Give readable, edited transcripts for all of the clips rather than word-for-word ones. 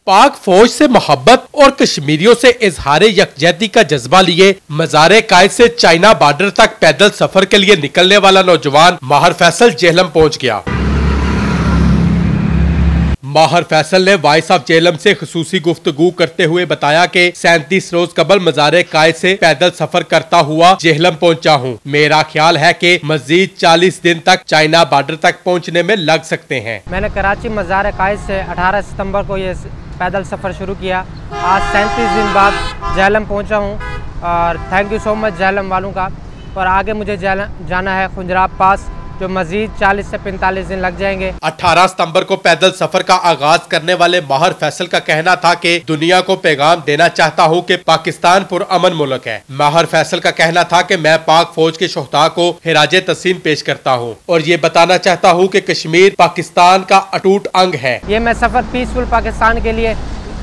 पाक फौज से मोहब्बत और कश्मीरियों से इजहार यकजहती का जज्बा लिए मज़ार कायद से चाइना बॉर्डर तक पैदल सफर के लिए निकलने वाला नौजवान माहर फैसल जेहलम पहुंच गया। माहर फैसल ने वॉइस ऑफ जेहलम से खुसूसी गुफ्तगू करते हुए बताया कि 37 रोज कबल मज़ार कायद से पैदल सफर करता हुआ जेहलम पहुंचा हूं। मेरा ख्याल है कि मजीद 40 दिन तक चाइना बॉर्डर तक पहुंचने में लग सकते हैं। मैंने कराची मज़ार कायद से 18 सितंबर को ये पैदल सफर शुरू किया। आज 37 दिन बाद जेहलम पहुंचा हूं और thank you so much Jhelum वालों का। और आगे मुझे जाना है खुंजराब पास, जो मजीद 40 से 45 दिन लग जाएंगे। 18 सितंबर को पैदल सफर का आगाज करने वाले माहर फैसल का कहना था कि दुनिया को पैगाम देना चाहता हूं कि पाकिस्तान पुरअमन मुल्क है। माहर फैसल का कहना था कि मैं पाक फौज के शोहदा को खिराजे तहसीन पेश करता हूं और ये बताना चाहता हूं कि कश्मीर पाकिस्तान का अटूट अंग है। ये मैं सफर पीसफुल पाकिस्तान के लिए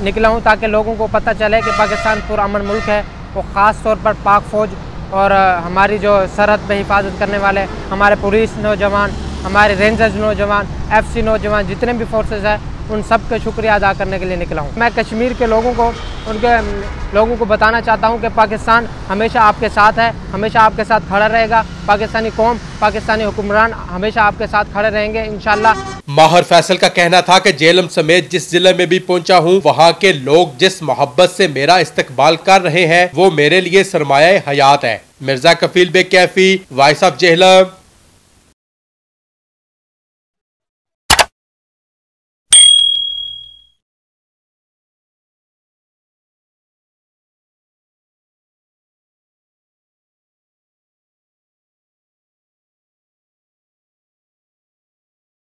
निकला हूँ ताकि लोगों को पता चले कि पाकिस्तान पुरअमन मुल्क है। वो खास तौर पर पाक फौज और हमारी जो सरहद पे हिफाजत करने वाले हमारे पुलिस नौजवान, हमारे रेंजर्स नौजवान, FC नौजवान, जितने भी फोर्सेस हैं, उन सब का शुक्रिया अदा करने के लिए निकला हूँ। मैं कश्मीर के लोगों को, उनके लोगों को बताना चाहता हूँ कि पाकिस्तान हमेशा आपके साथ है, हमेशा आपके साथ खड़ा रहेगा। पाकिस्तानी कौम, पाकिस्तानी हुक्मरान हमेशा आपके साथ खड़े रहेंगे इंशाल्लाह। माहर फैसल का कहना था कि जेहलम समेत जिस जिले में भी पहुंचा हूं, वहां के लोग जिस मोहब्बत से मेरा इस्तकबाल कर रहे हैं वो मेरे लिए सरमाया हयात है। मिर्जा कफील बे कैफी, वॉइस ऑफ जेहलम।